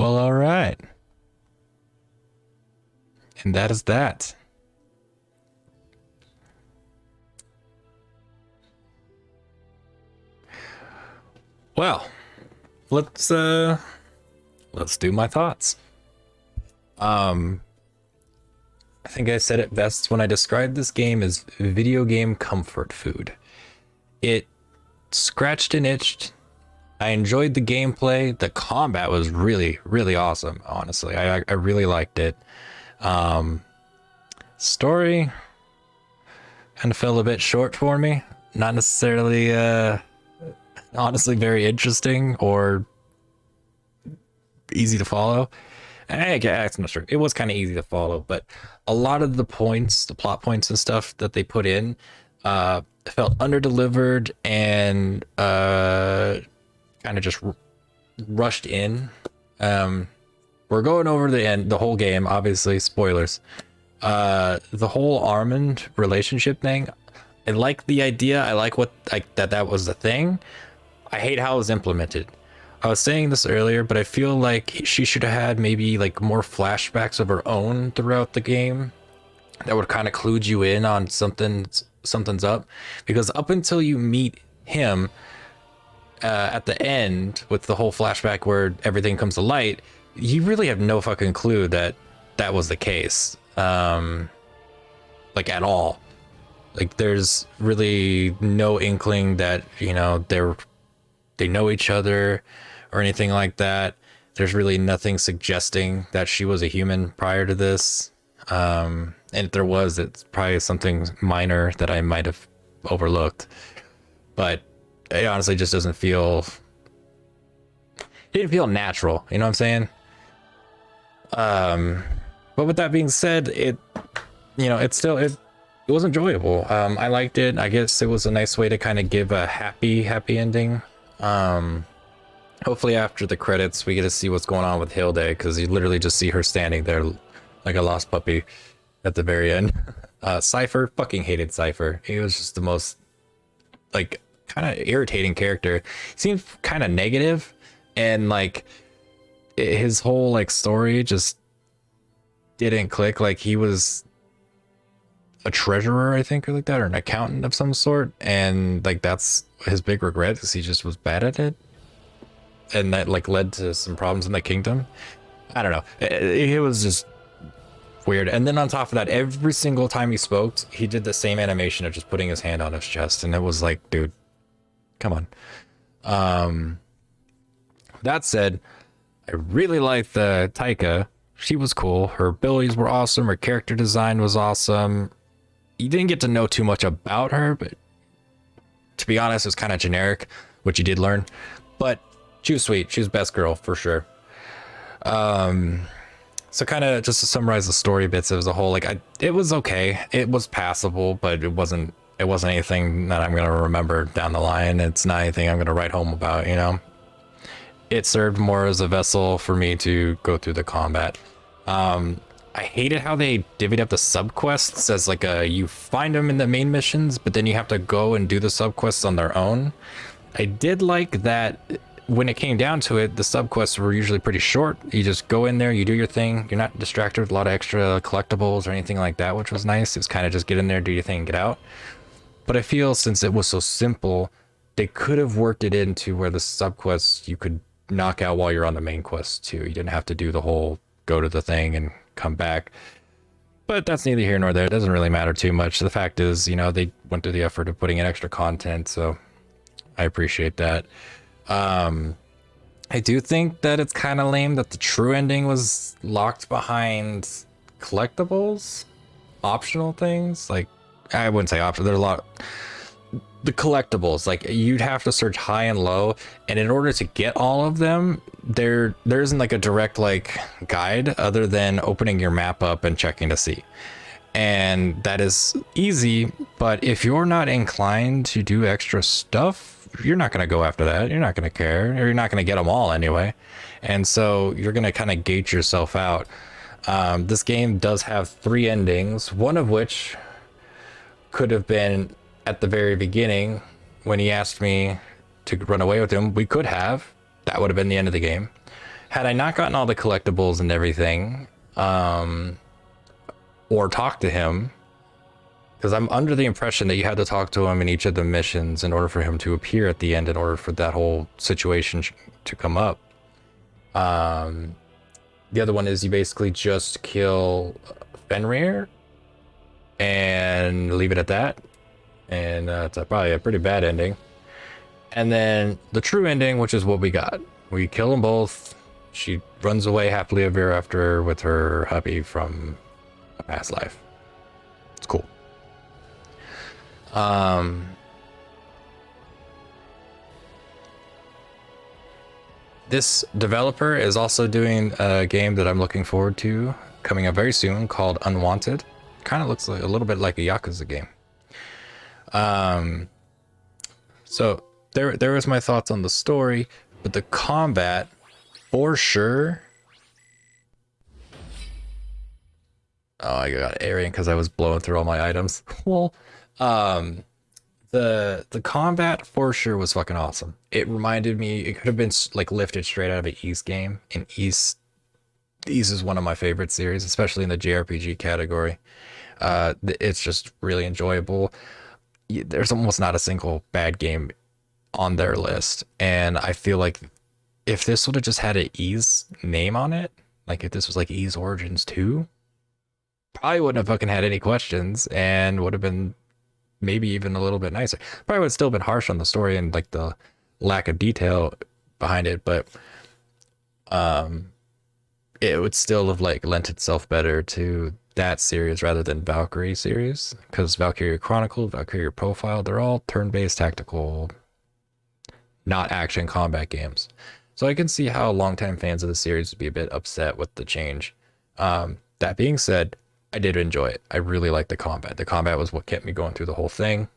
Well, all right. And that is that. Well, let's do my thoughts. I think I said it best when I described this game as video game comfort food. It scratched and itched. I enjoyed the gameplay. The combat was really, really awesome, honestly. I really liked it. Story kind of fell a bit short for me. Not necessarily honestly very interesting or easy to follow. That's not true. It was kind of easy to follow, but a lot of the points, the plot points and stuff that they put in, felt underdelivered and kind of just rushed in. We're going over the whole game, obviously, spoilers. The whole Armand relationship thing, I like the idea. I like that was the thing. I hate how it was implemented. I was saying this earlier, but I feel like she should have had maybe like more flashbacks of her own throughout the game that would kind of clue you in on something's up. Because up until you meet him at the end with the whole flashback where everything comes to light, you really have no fucking clue that that was the case, like at all. Like there's really no inkling that they know each other or anything like that. There's really nothing suggesting that she was a human prior to this. And if there was, it's probably something minor that I might have overlooked. But it honestly just didn't feel natural. You know what I'm saying? But with that being said, it was enjoyable. I liked it. I guess it was a nice way to kind of give a happy ending. Hopefully after the credits we get to see what's going on with Hilde, because you literally just see her standing there like a lost puppy at the very end. Cypher, fucking hated Cypher. He was just the most like kind of irritating character. He seemed kind of negative, and like his whole like story just didn't click. Like he was a treasurer, I think, or like that, or an accountant of some sort, and like that's his big regret, because he just was bad at it, and that like led to some problems in the kingdom. I don't know. It was just weird. And then on top of that, every single time he spoke, he did the same animation of just putting his hand on his chest, and it was like, dude, come on. That said, I really liked the Taika. She was cool. Her abilities were awesome. Her character design was awesome. You didn't get to know too much about her, but to be honest, it's kind of generic, which you did learn. But she was sweet. She was best girl for sure. So kind of just to summarize the story bits as a whole, like it was okay. It was passable, but it wasn't anything that I'm gonna remember down the line. It's not anything I'm gonna write home about, you know. It served more as a vessel for me to go through the combat. I hated how they divvied up the subquests as like you find them in the main missions, but then you have to go and do the subquests on their own. I did like that when it came down to it, the subquests were usually pretty short. You just go in there, you do your thing. You're not distracted with a lot of extra collectibles or anything like that, which was nice. It was kind of just get in there, do your thing, and get out. But I feel since it was so simple, they could have worked it into where the subquests you could knock out while you're on the main quest too. You didn't have to do the whole go to the thing and come back. But that's neither here nor there. It doesn't really matter too much. The fact is, they went through the effort of putting in extra content, so I appreciate that. I do think that it's kind of lame that the true ending was locked behind collectibles, optional things. Like, I wouldn't say optional. There's a lot. The collectibles, like you'd have to search high and low, and in order to get all of them, there isn't like a direct like guide other than opening your map up and checking to see. And that is easy, but if you're not inclined to do extra stuff, you're not going to go after that. You're not going to care, or you're not going to get them all anyway. And so you're going to kind of gauge yourself out. This game does have 3 endings, one of which could have been at the very beginning when he asked me to run away with him. We could have. That would have been the end of the game. Had I not gotten all the collectibles and everything, or talked to him, because I'm under the impression that you had to talk to him in each of the missions in order for him to appear at the end, in order for that whole situation to come up. The other one is you basically just kill Fenrir and leave it at that. And it's probably a pretty bad ending. And then the true ending, which is what we got. We kill them both. She runs away happily ever after with her hubby from a past life. It's cool. This developer is also doing a game that I'm looking forward to coming up very soon called Unwanted. Kind of looks like a little bit like a Yakuza game. So there was my thoughts on the story, but the combat, for sure. Oh, I got Arian because I was blowing through all my items. Well, the combat for sure was fucking awesome. It reminded me, it could have been like lifted straight out of an East game. And East is one of my favorite series, especially in the JRPG category. It's just really enjoyable. There's almost not a single bad game on their list, and I feel like if this would have just had an Ys name on it, like if this was like Ys Origins 2, probably wouldn't have fucking had any questions and would have been maybe even a little bit nicer. Probably would have still been harsh on the story and like the lack of detail behind it, but it would still have like lent itself better to that series rather than Valkyrie series, because Valkyrie Chronicle, Valkyrie Profile, they're all turn-based tactical, not action combat games. So I can see how longtime fans of the series would be a bit upset with the change. That being said, I did enjoy it. I really liked the combat. The combat was what kept me going through the whole thing.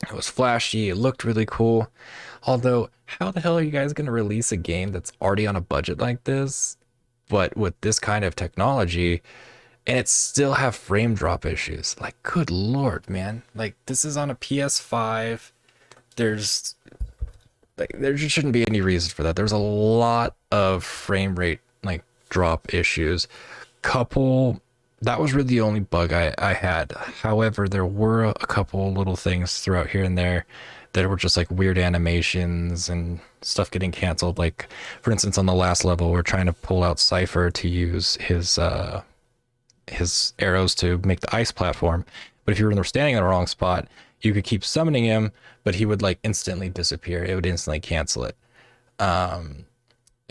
It was flashy. It looked really cool. Although, how the hell are you guys going to release a game that's already on a budget like this, but with this kind of technology, and it still have frame drop issues? Like, good lord, man. Like, this is on a PS5. There's like, there just shouldn't be any reason for that. There's a lot of frame rate like drop issues. Couple, that was really the only bug I had. However, there were a couple little things throughout here and there that were just like weird animations and stuff getting canceled. Like, for instance, on the last level, we're trying to pull out Cypher to use his arrows to make the ice platform. But if you were standing in the wrong spot, you could keep summoning him, but he would like instantly disappear. It would instantly cancel it. And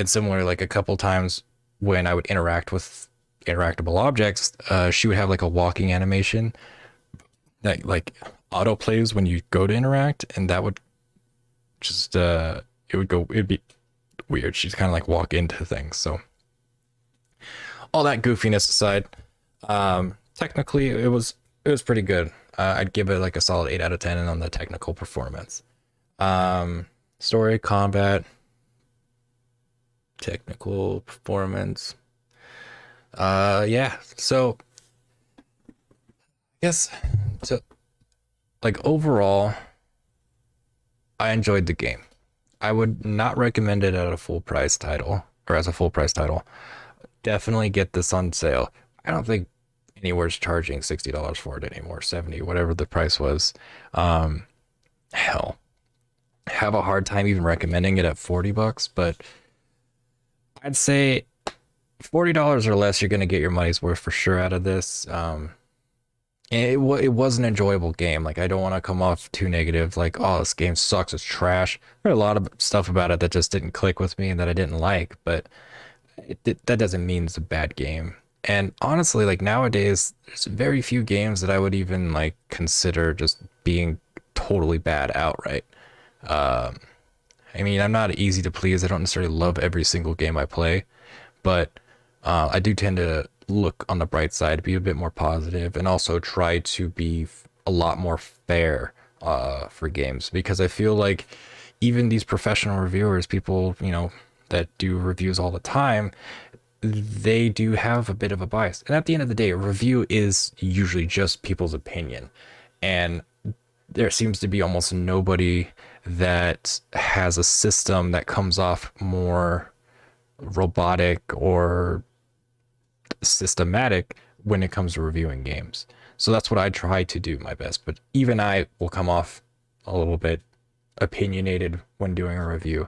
similar, like a couple times when I would interact with interactable objects, she would have like a walking animation that like auto plays when you go to interact, and that would just it'd be weird. She'd kind of like walk into things. So all that goofiness aside, technically it was pretty good. I'd give it like a solid 8 out of 10 on the technical performance. Story, combat, technical performance. Yeah. So I guess, so like overall, I enjoyed the game. I would not recommend it at a full price title, or as a full price title. Definitely get this on sale. I don't think anywhere's charging $60 for it anymore, 70, whatever the price was. Hell, have a hard time even recommending it at $40, but I'd say $40 or less, you're gonna get your money's worth for sure out of this. And it was an enjoyable game. Like, I don't want to come off too negative, like, oh, this game sucks, it's trash. There are a lot of stuff about it that just didn't click with me and that I didn't like, but that doesn't mean it's a bad game. And honestly, like nowadays, there's very few games that I would even like consider just being totally bad outright. I mean, I'm not easy to please. I don't necessarily love every single game I play, but I do tend to look on the bright side, be a bit more positive, and also try to be a lot more fair for games, because I feel like even these professional reviewers, people, you know, that do reviews all the time, they do have a bit of a bias. And at the end of the day, a review is usually just people's opinion. And there seems to be almost nobody that has a system that comes off more robotic or systematic when it comes to reviewing games. So that's what I try to do my best. But even I will come off a little bit opinionated when doing a review.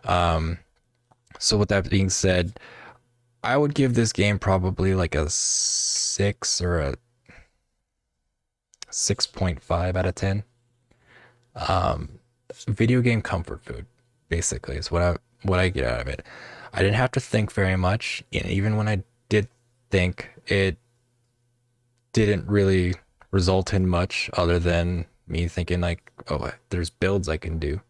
So with that being said, I would give this game probably like a 6 or a 6.5 out of 10. Video game comfort food, basically, is what I get out of it. I didn't have to think very much, and even when I did think, it didn't really result in much other than me thinking like, oh, there's builds I can do.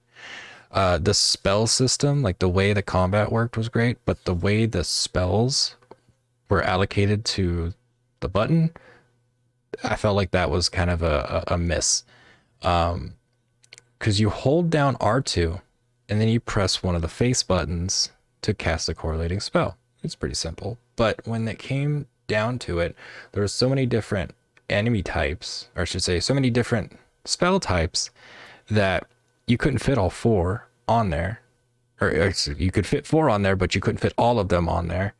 The spell system, like the way the combat worked was great, but the way the spells were allocated to the button, I felt like that was kind of a miss. Because you hold down R2 and then you press one of the face buttons to cast a correlating spell. It's pretty simple. But when it came down to it, there were so many different enemy types, or I should say, so many different spell types that you couldn't fit all four on there. Or you could fit four on there, but you couldn't fit all of them on there.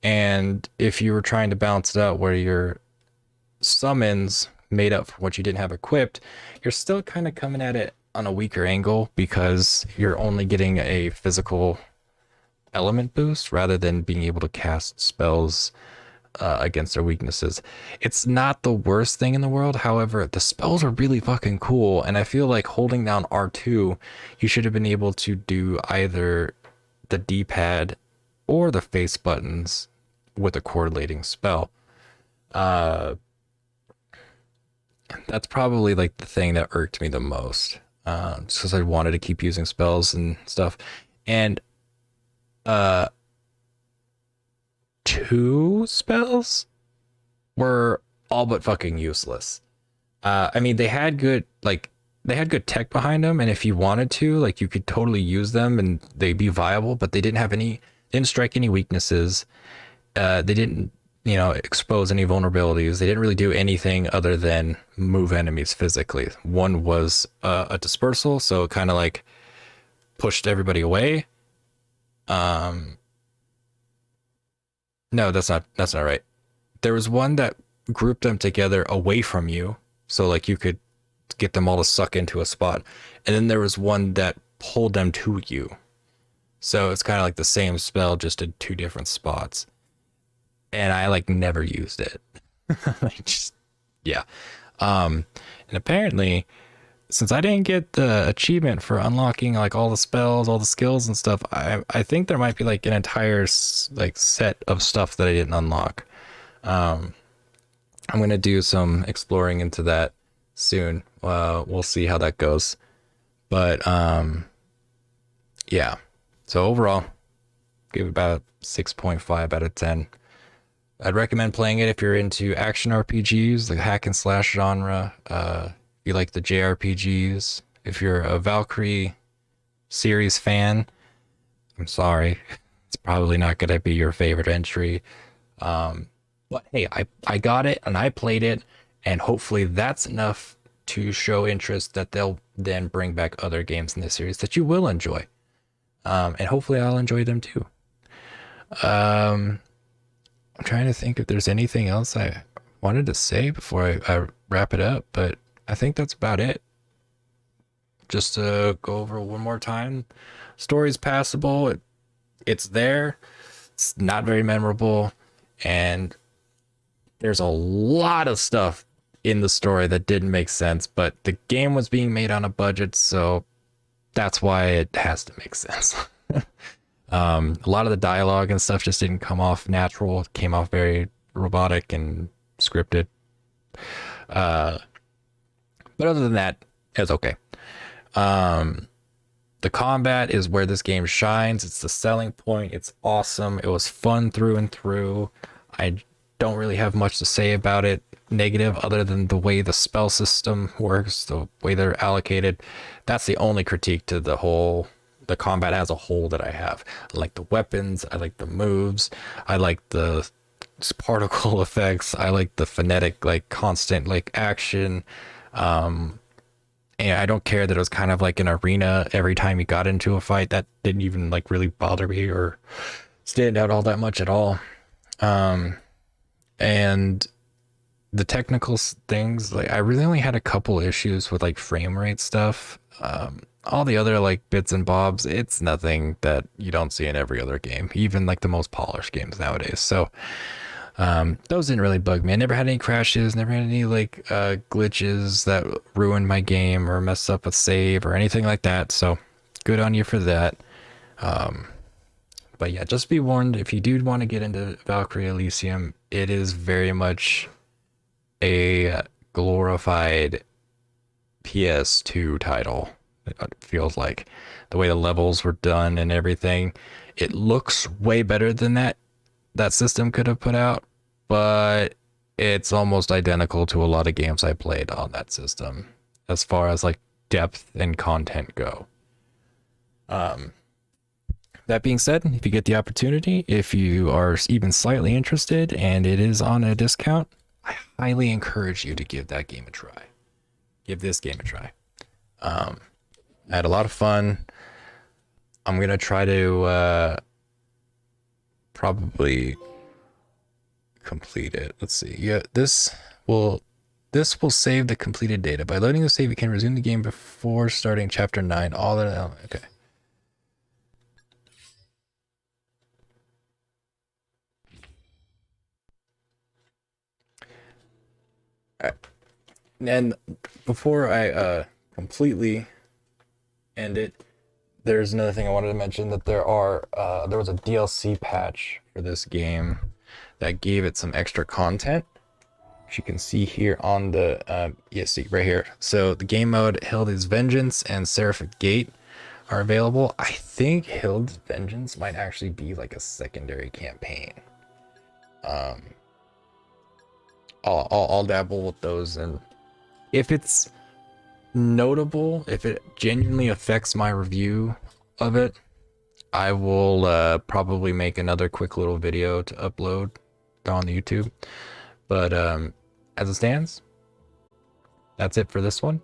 And if you were trying to balance it out where your summons made up for what you didn't have equipped, you're still kind of coming at it on a weaker angle because you're only getting a physical element boost rather than being able to cast spells against their weaknesses. It's not the worst thing in the world. However, the spells are really fucking cool, and I feel like holding down R2, you should have been able to do either the D-pad or the face buttons with a correlating spell. That's probably like the thing that irked me the most, just because I wanted to keep using spells and stuff. And uh, two spells were all but fucking useless. I mean, they had good tech behind them, and if you wanted to, like, you could totally use them and they'd be viable. But they didn't strike any weaknesses. They didn't, expose any vulnerabilities. They didn't really do anything other than move enemies physically. One was a dispersal, so it kind of like pushed everybody away. No, that's not right. There was one that grouped them together away from you, so like you could get them all to suck into a spot. And then there was one that pulled them to you. So it's kind of like the same spell, just in two different spots. And I like never used it. Like, just, yeah. And apparently, since I didn't get the achievement for unlocking like all the spells, all the skills and stuff, I think there might be like an entire like set of stuff that I didn't unlock. I'm gonna do some exploring into that soon. We'll see how that goes. But yeah. So overall, give it about 6.5 out of 10. I'd recommend playing it if you're into action RPGs, like hack and slash genre. If you like the JRPGs, if you're a Valkyrie series fan, I'm sorry, it's probably not gonna be your favorite entry. But hey, I got it and I played it, and hopefully that's enough to show interest that they'll then bring back other games in this series that you will enjoy. And hopefully I'll enjoy them too. I'm trying to think if there's anything else I wanted to say before I wrap it up, but I think that's about it. Just to go over one more time, story's passable. It's there. It's not very memorable, and there's a lot of stuff in the story that didn't make sense, but the game was being made on a budget, so that's why it has to make sense. A lot of the dialogue and stuff just didn't come off natural. It came off very robotic and scripted. But other than that, it's okay. The combat is where this game shines. It's the selling point. It's awesome. It was fun through and through. I don't really have much to say about it negative other than the way the spell system works, the way they're allocated. That's the only critique to the combat as a whole that I have. I like the weapons. I like the moves. I like the particle effects. I like the frenetic, like constant, like action. And I don't care that it was kind of like an arena every time you got into a fight. That didn't even like really bother me or stand out all that much at all. Um, and the technical things, like I really only had a couple issues with like frame rate stuff. All the other like bits and bobs, it's nothing that you don't see in every other game, even like the most polished games nowadays. So those didn't really bug me. I never had any crashes, never had any like glitches that ruined my game or messed up a save or anything like that. So good on you for that. But yeah, just be warned, if you do want to get into Valkyrie Elysium, it is very much a glorified PS2 title. It feels like the way the levels were done and everything. It looks way better than that system could have put out, but it's almost identical to a lot of games I played on that system as far as like depth and content go. That being said, if you get the opportunity, if you are even slightly interested and it is on a discount, I highly encourage you to give that game a try. Give this game a try. I had a lot of fun. I'm gonna try to probably complete it. Let's see. Yeah, this will save the completed data. By loading the save, you can resume the game before starting chapter 9. All that. Okay. All right. And before I completely end it, there's another thing I wanted to mention, that there was a DLC patch for this game that gave it some extra content, which you can see here on the see right here. So the game mode Hilda's Vengeance and Seraphic Gate are available. I think Hilda's Vengeance might actually be like a secondary campaign. I'll dabble with those, and if it's notable, if it genuinely affects my review of it, I will probably make another quick little video to upload on the YouTube. But as it stands, that's it for this one.